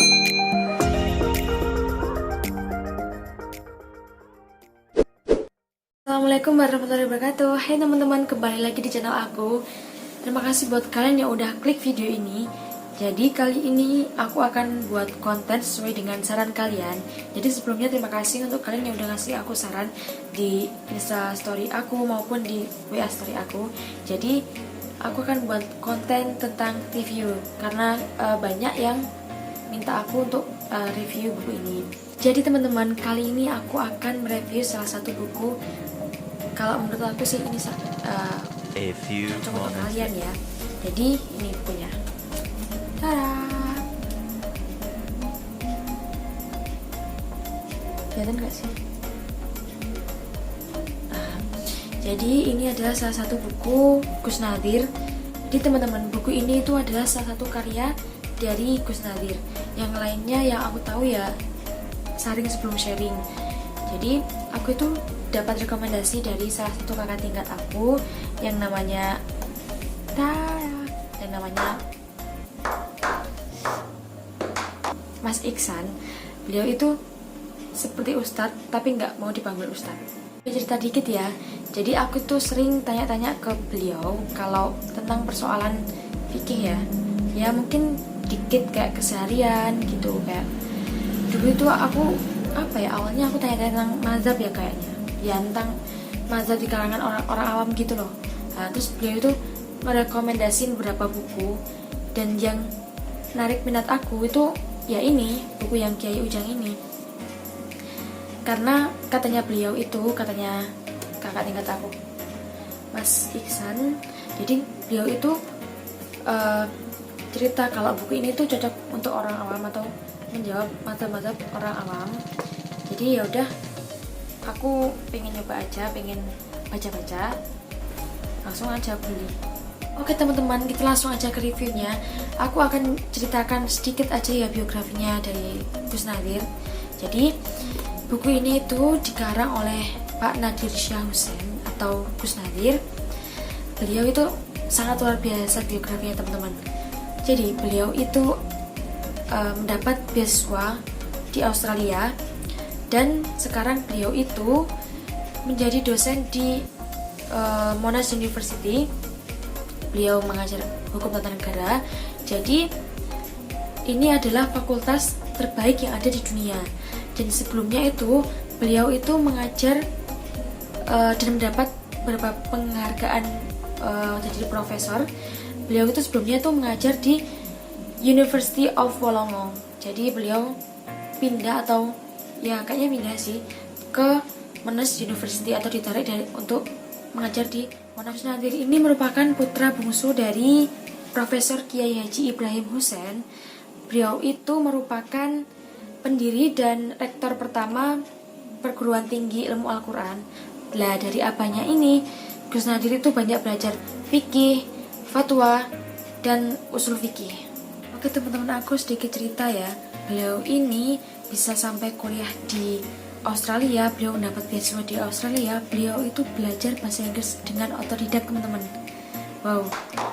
Assalamualaikum warahmatullahi wabarakatuh. Hai teman-teman, kembali lagi di channel aku. Terima kasih buat kalian yang udah klik video ini. Jadi kali ini aku akan buat konten sesuai dengan saran kalian. Jadi sebelumnya terima kasih untuk kalian yang udah ngasih aku saran di Insta story aku maupun di WA story aku. Jadi aku akan buat konten tentang review karena banyak yang minta aku untuk review buku ini. Jadi teman-teman, kali ini aku akan mereview salah satu buku. Kalau menurut aku sih ini cocok untuk kalian ya. Jadi ini bukunya. Tada! Kelihatan gak sih? Jadi ini adalah salah satu buku Gus Nadir. Jadi teman-teman, buku ini itu adalah salah satu karya dari Gus Nadir. Yang lainnya yang aku tahu ya saring sebelum sharing. Jadi aku itu dapat rekomendasi dari salah satu kakak tingkat aku yang namanya Mas Iksan. Beliau itu seperti ustadz tapi nggak mau dipanggil ustadz. Cerita dikit ya. Jadi aku tuh sering tanya-tanya ke beliau kalau tentang persoalan fikih ya. Ya mungkin dikit kayak keseharian gitu, kayak dulu itu aku awalnya aku tanya-tanya tentang mazhab ya kayaknya. Ya tentang mazhab di kalangan orang-orang awam gitu loh. Nah, terus beliau itu merekomendasiin beberapa buku, dan yang narik minat aku itu ya ini buku yang Kiai Ujang ini, karena katanya beliau itu, katanya kakak tingkat aku Mas Iksan, jadi beliau itu cerita kalau buku ini tuh cocok untuk orang awam atau menjawab mazhab-mazhab orang awam. Jadi ya udah, aku pengen nyoba aja, pengen baca-baca, langsung aja beli. Oke teman-teman, kita langsung aja ke reviewnya. Aku akan ceritakan sedikit aja ya biografinya dari Gus Nadir. Jadi buku ini itu dikarang oleh Pak Nadir Syah Hussein atau Gus Nadir. Beliau itu sangat luar biasa biografinya teman-teman. Jadi beliau itu mendapat beasiswa di Australia, dan sekarang beliau itu menjadi dosen di Monash University. Beliau mengajar hukum tata negara. Jadi ini adalah fakultas terbaik yang ada di dunia. Dan sebelumnya itu beliau itu mengajar dan mendapat beberapa penghargaan jadi profesor. Beliau itu sebelumnya itu mengajar di University of Wollongong. Jadi beliau pindah, atau ya kayaknya pindah sih, ke Monash University atau ditarik untuk mengajar di Monash. Nadir ini merupakan putra bungsu dari Profesor Kiai Haji Ibrahim Hussein. Beliau itu merupakan pendiri dan rektor pertama perguruan tinggi ilmu Al-Quran. Lah dari abahnya ini, Gus Nadir itu banyak belajar fikih, fatwa, dan usul fikih. Oke teman-teman, aku sedikit cerita ya. Beliau ini bisa sampai kuliah di Australia. Beliau mendapat beasiswa di Australia. Beliau itu belajar bahasa Inggris dengan otodidak teman-teman. Wow,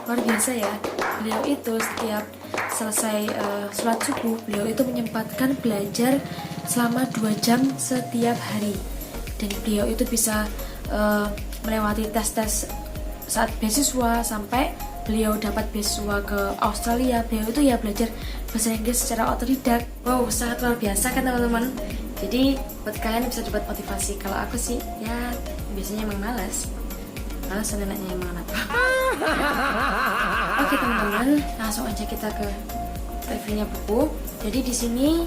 luar biasa ya. Beliau itu setiap selesai sholat subuh, beliau itu menyempatkan belajar selama 2 jam setiap hari. Dan beliau itu bisa melewati tes-tes saat beasiswa sampai beliau dapat beasiswa ke Australia. Beliau itu ya belajar bahasa Inggris secara otodidak. Wow, sangat luar biasa kan teman-teman. Jadi buat kalian bisa dapat motivasi. Kalau aku sih ya biasanya emang malas dan enaknya emang apa. Oke teman-teman, langsung aja kita ke reviewnya buku. Jadi di sini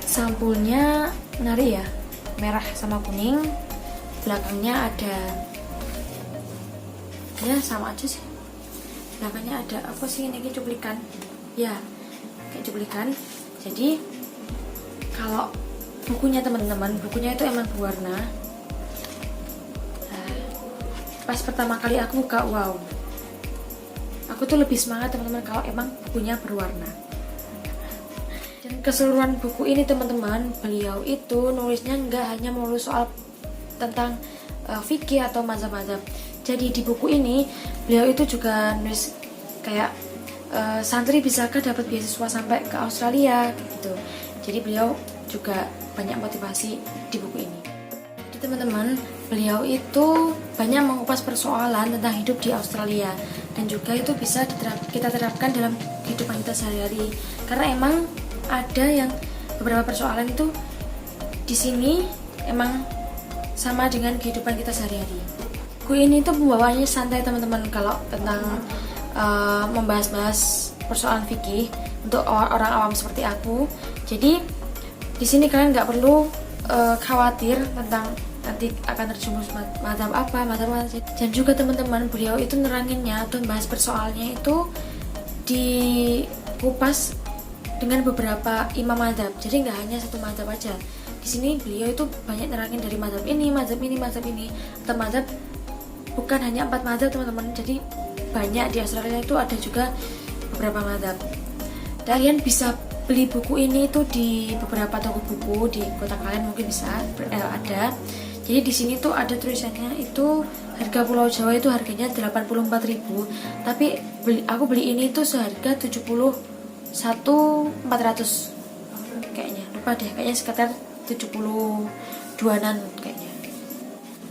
sampulnya menarik ya, merah sama kuning. Belakangnya ada, ya sama aja sih. Belakangnya ada apa sih ini, cuplikan ya, kayak cuplikan. Jadi kalau bukunya teman-teman, bukunya itu emang berwarna. Pas pertama kali aku buka, wow, aku tuh lebih semangat teman-teman kalau emang bukunya berwarna. Dan keseluruhan buku ini teman-teman, beliau itu nulisnya nggak hanya melulu soal tentang fikih atau mazhab-mazhab. Jadi di buku ini beliau itu juga nulis kayak santri bisakah dapat beasiswa sampai ke Australia gitu. Jadi beliau juga banyak motivasi di buku ini. Jadi teman-teman, beliau itu banyak mengupas persoalan tentang hidup di Australia, dan juga itu bisa kita terapkan dalam kehidupan kita sehari-hari. Karena emang ada yang beberapa persoalan itu di sini emang sama dengan kehidupan kita sehari-hari. Buku ini tuh pembawaannya santai teman-teman kalau tentang membahas-bahas persoalan fikih untuk orang awam seperti aku. Jadi di sini kalian nggak perlu khawatir tentang nanti akan terjumus mazhab apa. Dan juga teman-teman, beliau itu neranginnya atau bahas persoalannya itu dikupas dengan beberapa imam mazhab. Jadi nggak hanya satu mazhab aja. Di sini beliau itu banyak nerangin dari mazhab ini, atau mazhab bukan hanya 4 mazhab teman-teman. Jadi banyak di Australia itu ada juga beberapa mazhab. Kalian bisa beli buku ini itu di beberapa toko buku di kota kalian, mungkin bisa ada. Jadi di sini tuh ada tulisannya itu harga Pulau Jawa itu harganya 84.000, tapi aku beli ini tuh seharga 71.400 kayaknya, lupa deh, kayaknya sekitar 72-an kayaknya.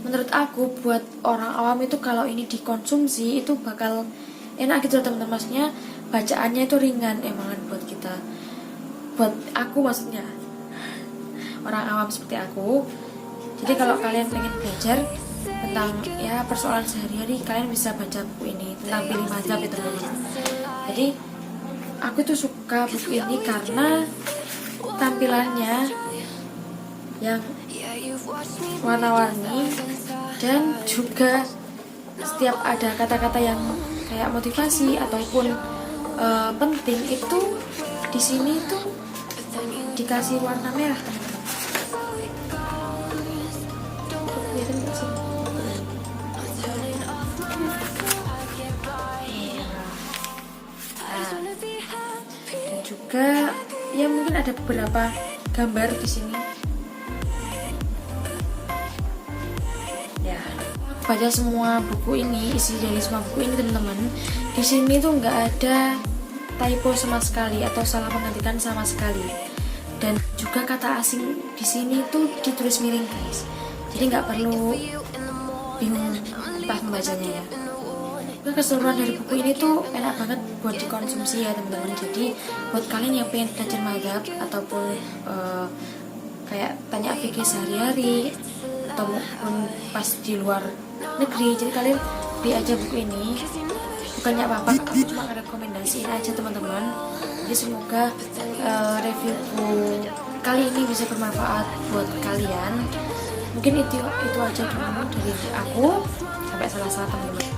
Menurut aku buat orang awam itu kalau ini dikonsumsi itu bakal enak gitu teman-teman. Maksudnya bacaannya itu ringan emangan buat kita, buat aku maksudnya, orang awam seperti aku. Jadi kalau kalian pengen belajar tentang ya persoalan sehari-hari, kalian bisa baca buku ini tentang pilih mazhab itu teman-teman. Jadi aku tuh suka buku ini karena tampilannya yang warna-warni, dan juga setiap ada kata-kata yang kayak motivasi ataupun penting itu di sini tuh dikasih warna merah teman-teman. Dan juga ya mungkin ada beberapa gambar di sini. Baca semua buku ini, isi dari semua buku ini teman-teman, di sini tuh nggak ada typo sama sekali atau salah pengertian sama sekali. Dan juga kata asing di sini tuh ditulis miring guys, jadi nggak perlu bingung pas membacanya ya. Keseluruhan dari buku ini tuh enak banget buat dikonsumsi ya teman-teman. Jadi buat kalian yang pengen belajar mazhab ataupun kayak tanya fikih sehari-hari ataupun pas di luar negeri, jadi kalian beli aja buku ini. Bukannya apa-apa, aku cuma rekomendasiin aja teman-teman. Jadi semoga reviewku kali ini bisa bermanfaat buat kalian. Mungkin itu aja dulu dari aku, sampai salah-salah teman-teman.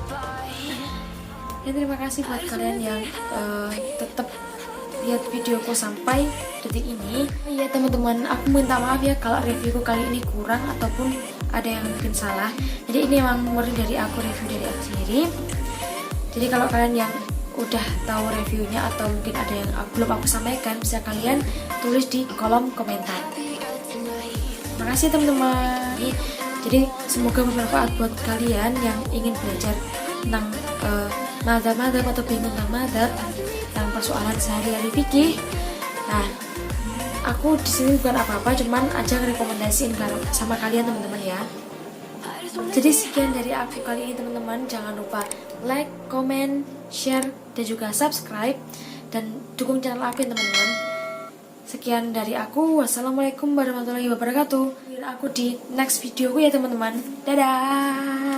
Dan terima kasih buat kalian yang tetap lihat videoku sampai detik ini. Ya teman-teman, aku minta maaf ya kalau reviewku kali ini kurang ataupun ada yang mungkin salah. Jadi ini emang murni dari aku, review dari aku sendiri. Jadi kalau kalian yang udah tahu reviewnya atau mungkin ada yang belum aku sampaikan, bisa kalian tulis di kolom komentar. Terima kasih teman-teman. Jadi semoga bermanfaat buat kalian yang ingin belajar tentang mazhab-mazhab atau bingung tentang mazhab, tentang persoalan sehari-hari fikih. Nah, aku di sini bukan apa-apa, cuman aja rekomendasiin sama kalian teman-teman ya. Jadi sekian dari aku kali ini teman-teman. Jangan lupa like, comment, share, dan juga subscribe, dan dukung channel aku ya teman-teman. Sekian dari aku. Wassalamualaikum warahmatullahi wabarakatuh. Aku di next videoku ya teman-teman. Dadah.